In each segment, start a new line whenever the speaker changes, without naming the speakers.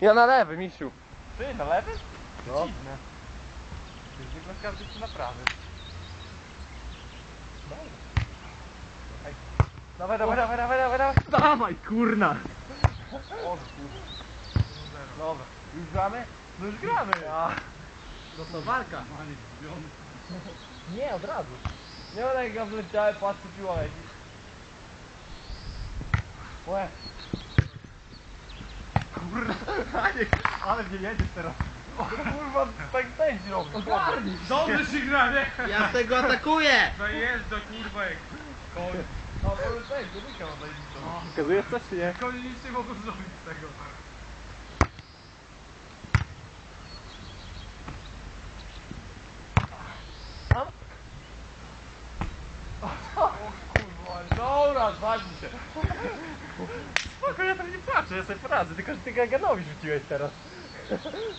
Ja na lewy, misiu.
Ty, na lewy?
No.
Dziwne. Zwykle każdy się na prawy. Dawaj, dawaj, dawaj, dawaj, dawaj, dawaj.
Dawaj, kurna.
O kurwa. Dobra. Już gramy? No już gramy.
No to walka. Nie, od razu.
Nie ma jak go wleciałem, patrz co piła leci. Łe. Kurwa, ale mnie jedziesz teraz. Kurwa, tak pędzi robi.
Dobrze się gra, nie?
Ja tego atakuję.
Zajeżdża kurwa jak koń.
No to już tak, dwójka ma zajebistą.
Pokazujesz coś czy nie?
Konie nic nie mogą zrobić z tego.
Kurwa, dobra, zwadzi się.
Spoko, ja tam nie płaczę, ja sobie poradzę, tylko że ty Gaganowi rzuciłeś teraz.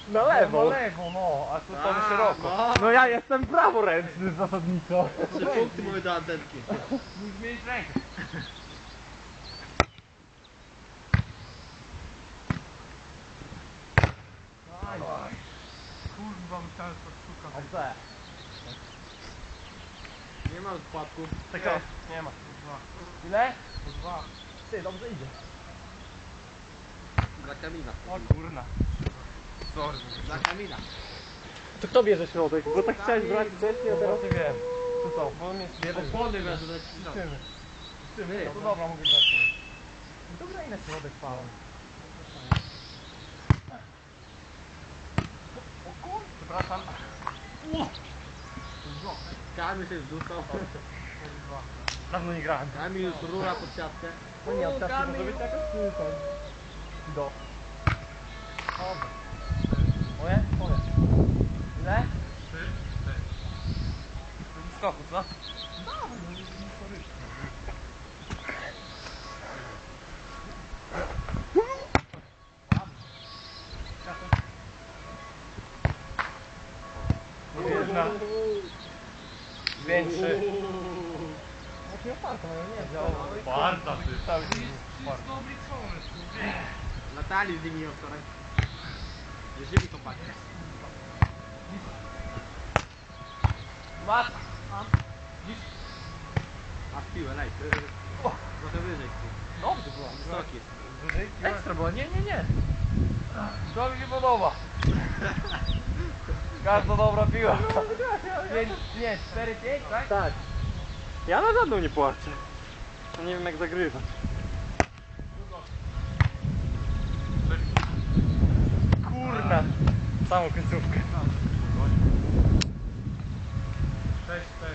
Na
Na
lewo.
lewo, no, a tu to szeroko.
No ja jestem praworęczny zasadniczo.
3 punkty mówię do antenki.
Musisz zmienić rękę.
Kurwa, myślałem, że to sztuka.
A co?
Nie ma spadku.
Czekaj, nie ma. Ile?
Dwa.
Ty, dobrze idzie.
Dla Kamila.
O kurna.
Sorry.
Dla Kamila.
To kto bierze środek? Bo tak chciałeś brać wcześniej, a
No
teraz...
właśnie wiem. Tu co, bo mnie jeden
Opony wezmę.
Tymy, no to dobra, mogę grać. Dobra, ile środek pałem. O kur... Przepraszam.
Kamil się wrzucał.
Dawno nie grałem.
Kamil już rura pod siatkę.
No nie,
O,
teraz
Kamil.
może być jakaś
Do. Dobra. Moje? Moje. Ile?
Trzy.
To skoku, co? Jedna. Większy.
Właśnie oparta, ale nie
Działa.
Barta ty.
Cały dzień.
Wszystko obliczone.
Latali z nimi wczoraj. Jeździli chłopaki.
Mat.
A w piłę, lej. Trochę wyżej.
Dobrze było.
Wysoki jest.
Wyżej?
Ekstra było, nie, nie, nie.
To mi się podoba. Każda dobra piła. 4, 5, tak?
Tak. Ja na żadną nie płaczę. To nie wiem jak zagrywać.
Kurna. Samą końcówkę.
6, 4.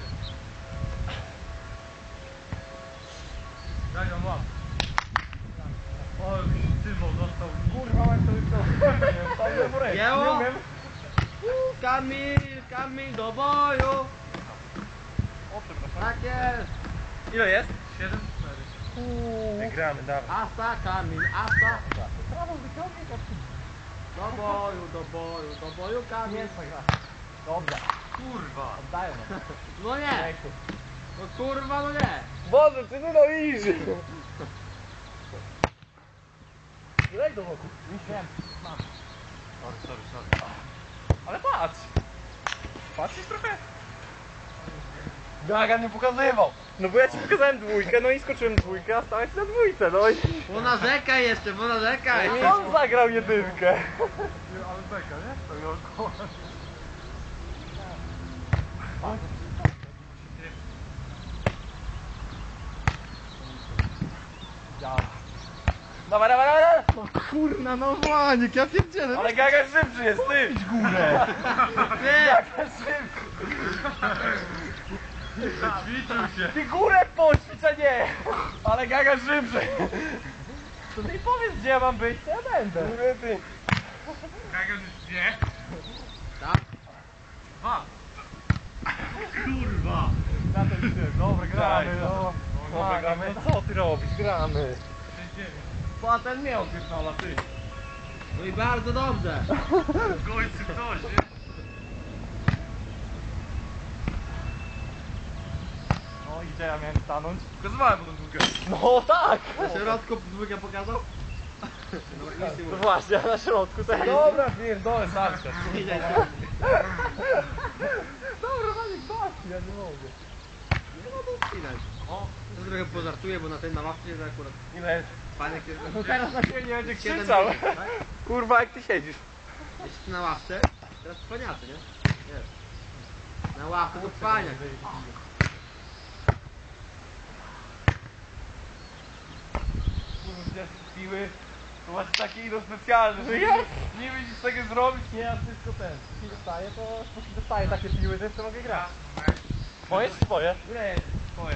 Daj nam łap. O, Tymon dostał.
Kurwa, jak to już to. Tam nie worek.
Jęło?
Nie umiem.
Kamil do boju.
O, przepraszam.
Tak jest.
Ile jest?
7, 4.
Wygramy, dawaj.
Asa Kamil, asa.
Prawą wyciągnie, to
Do boju Kamil.
nie gra. Dobrze.
Kurwa.
Oddają nam.
No nie. No kurwa, no nie.
Boże, ty no easy.
Graj do boku. Wiem. Mam.
Sorry.
Ale patrz. Patrzysz trochę? Gaga nie pokazywał.
No bo ja ci pokazałem dwójkę, no i skoczyłem dwójkę, a stałeś na dwójce, no i...
Bo narzekaj jeszcze, bo narzekaj.
On zagrał jedynkę.
Ale beka, nie? To miał koła.
Działa. Dawaj, dawaj, dawaj.
Kurna, no Maniek, ja pierdzielę.
Ale Gaga szybszy jest, ty. Górę.
Ty.
Gaga szybszy.
Ćwiczył się.
Ty górę poćwicz, a nie. Ale Gaga szybszy. To ty powiedz, gdzie ja mam być, to ja będę. Mówię ty.
Kagan już wie.
Tak.
2. Kurwa.
Na to już jest. Dobra, gramy. No.
Dobra, gramy. No co ty robisz? Gramy.
6, 9.
Co ten miał pierdolę, ty.
No i bardzo dobrze.
W końcu ktoś, nie?
No i gdzie ja miałem stanąć? Pokazywałem potem dwójkę.
No tak.
Na środku dwójkę pokazał?
No właśnie, a na środku to jest...
Dobra, pierdolę, zawsze.
Dobra, Maniek, basti, ja nie mogę.
Nie ma to wspinać. O, to trochę pożartuję, bo na ten na ławce jest akurat
Ile?
paniek jest...
No teraz na siebie nie będzie
Siedem
krzyczał.
minut, tak?
Kurwa, jak ty siedzisz.
Jeśli na ławce, teraz cwaniacy, nie? Jest. Na ławce to cwaniak.
Kurwa, gdzieś piły. To masz taki ino specjalny, że nie widzisz tego zrobić.
Nie, ja wszystko ten. Jeśli dostaję, to póki dostaję takie piły, to jeszcze mogę grać. Moje czy twoje?
Ile jest twoje?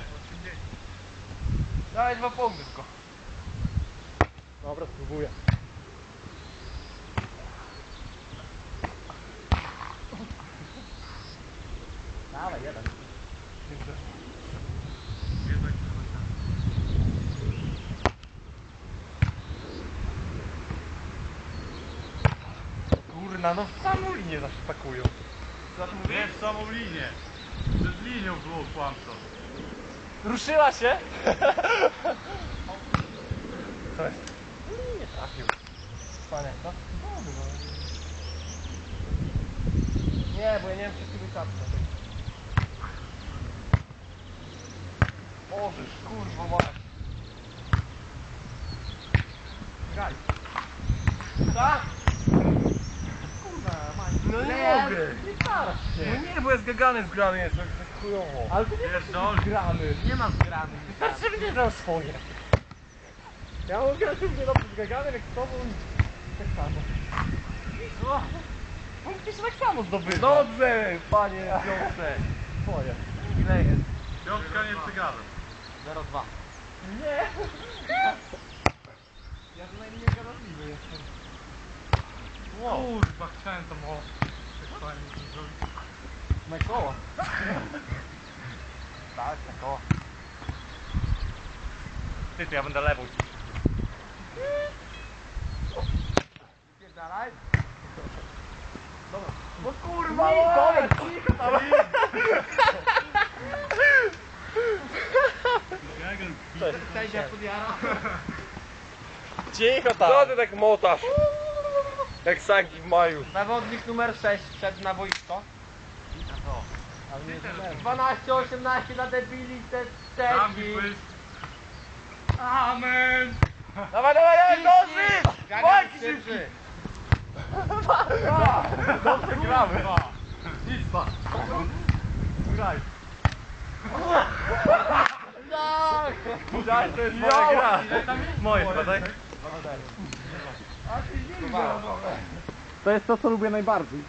Dawaj 2 punkty tylko.
Dobra, spróbuję. Dawaj, jeden.
Kurna, no w samą linię zawsze takują. Co ty mówisz?
Nie w samą linię. Przed linią było kłamstwo.
Ruszyła się? Co jest?
Nie trafił.
Panie, no? Nie, bo ja nie wiem, czy ty wykapnę. Możesz, kurwa, mać. Graj. Tak? Kurwa, mać. No nie mogę.
Nie starasz
No
się.
nie, bo jest gagany zgrany, jest tak chujowo.
Ale ty nie
Wiesz,
jesteś
no,
grany.
Nie ma zgrany.
Znaczy mnie dał swoje. Ja mam grać równie dobrze z Gaganem jak z tobą i tak samo.
No.
Punkty się tak samo zdobywa.
Dobrze, panie Piotrze.
Twoje.
Ile jest?
Piątka nie cygarem.
0,2.
Nie. Ja to najmniej gadatliwy jestem.
Kurwa, chciałem to mo... Tak fajnie to zrobić.
Na koło.
Tak, na koło. Ty, to ja będę lewą ci. Pierdalaj. Dobra. No kurwa,
Dobra,
cicho tam.
Tutaj się podjara.
Cicho
Co
tam.
ty tak motasz? Jak sagi w maju.
Zawodnik numer 6 wszedł na boisko.
Ale nie źle.
12-18 dla debili, te
Tam
trzeci.
mi Amen!
Dawaj, dawaj, dawaj, dosyć!
Gagan
Walki
szybszy.
szybki!
Dobrze gramy.
Izba!
Graj.
Tak.
Daj, to jest moja gra. Moje chyba, tak?
To jest to, co lubię najbardziej.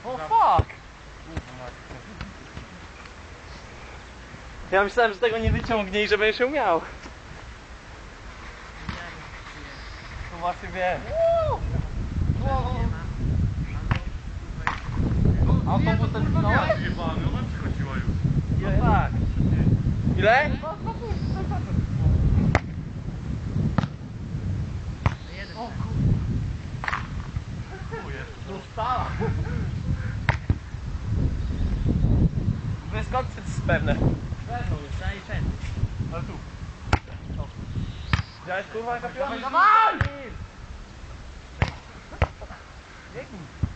O fuck!
Ja myślałem, że tego nie wyciągnie i że będziesz ją miał.
To właśnie wiem.
Autobusem zginąłeś?
Jebany, ona przychodziła już.
No tak. Ile?
Dostała.
Wy skąd to jest pewne?
Ale tu.
Widziałeś kurwa jaka piła?
Dawaj!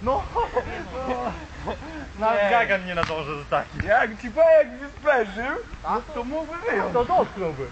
No!
Nawet
Nie.
Gagan nie nadąży do takich.
Jak ci powiem, jak się sprężył, to mógłby wyjąć.
To dotknąłby.